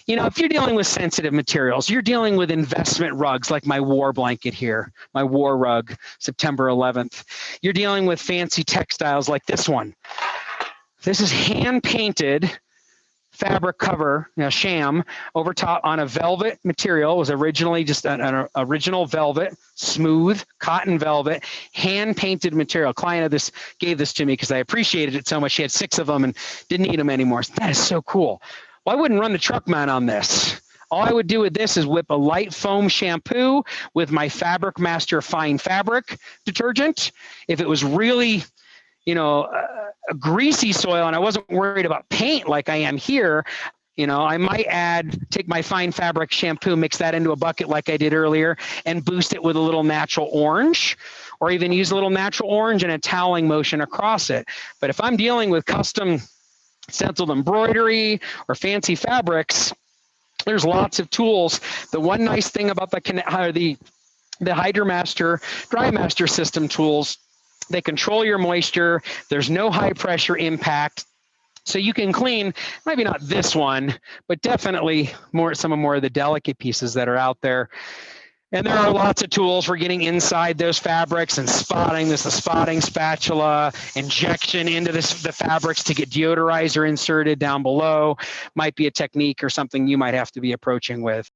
You know, if you're dealing with sensitive materials, you're dealing with investment rugs like my war blanket here, my war rug, September 11th. You're dealing with fancy textiles like this one. This is hand-painted fabric cover, you know, sham, over top on a velvet material. It was originally just an original velvet, smooth cotton velvet, hand-painted material. A client of this gave this to me because I appreciated it so much. She had 6 of them and didn't need them anymore. That is so cool. Well, I wouldn't run the truck mount on this. All I would do with this is whip a light foam shampoo with my FabricMaster fine fabric detergent. If it was really, you know, a greasy soil and I wasn't worried about paint like I am here, you know, I might take my fine fabric shampoo, mix that into a bucket like I did earlier, and boost it with a little natural orange, or even use a little natural orange and a toweling motion across it. But if I'm dealing with custom stenciled embroidery or fancy fabrics, there's lots of tools. The one nice thing about the HydroMaster, DryMaster system tools, they control your moisture. There's no high pressure impact. So you can clean, maybe not this one, but definitely some of the delicate pieces that are out there. And there are lots of tools for getting inside those fabrics and spotting. There's the spotting spatula, injection into the fabrics to get deodorizer inserted down below. Might be a technique or something you might have to be approaching with.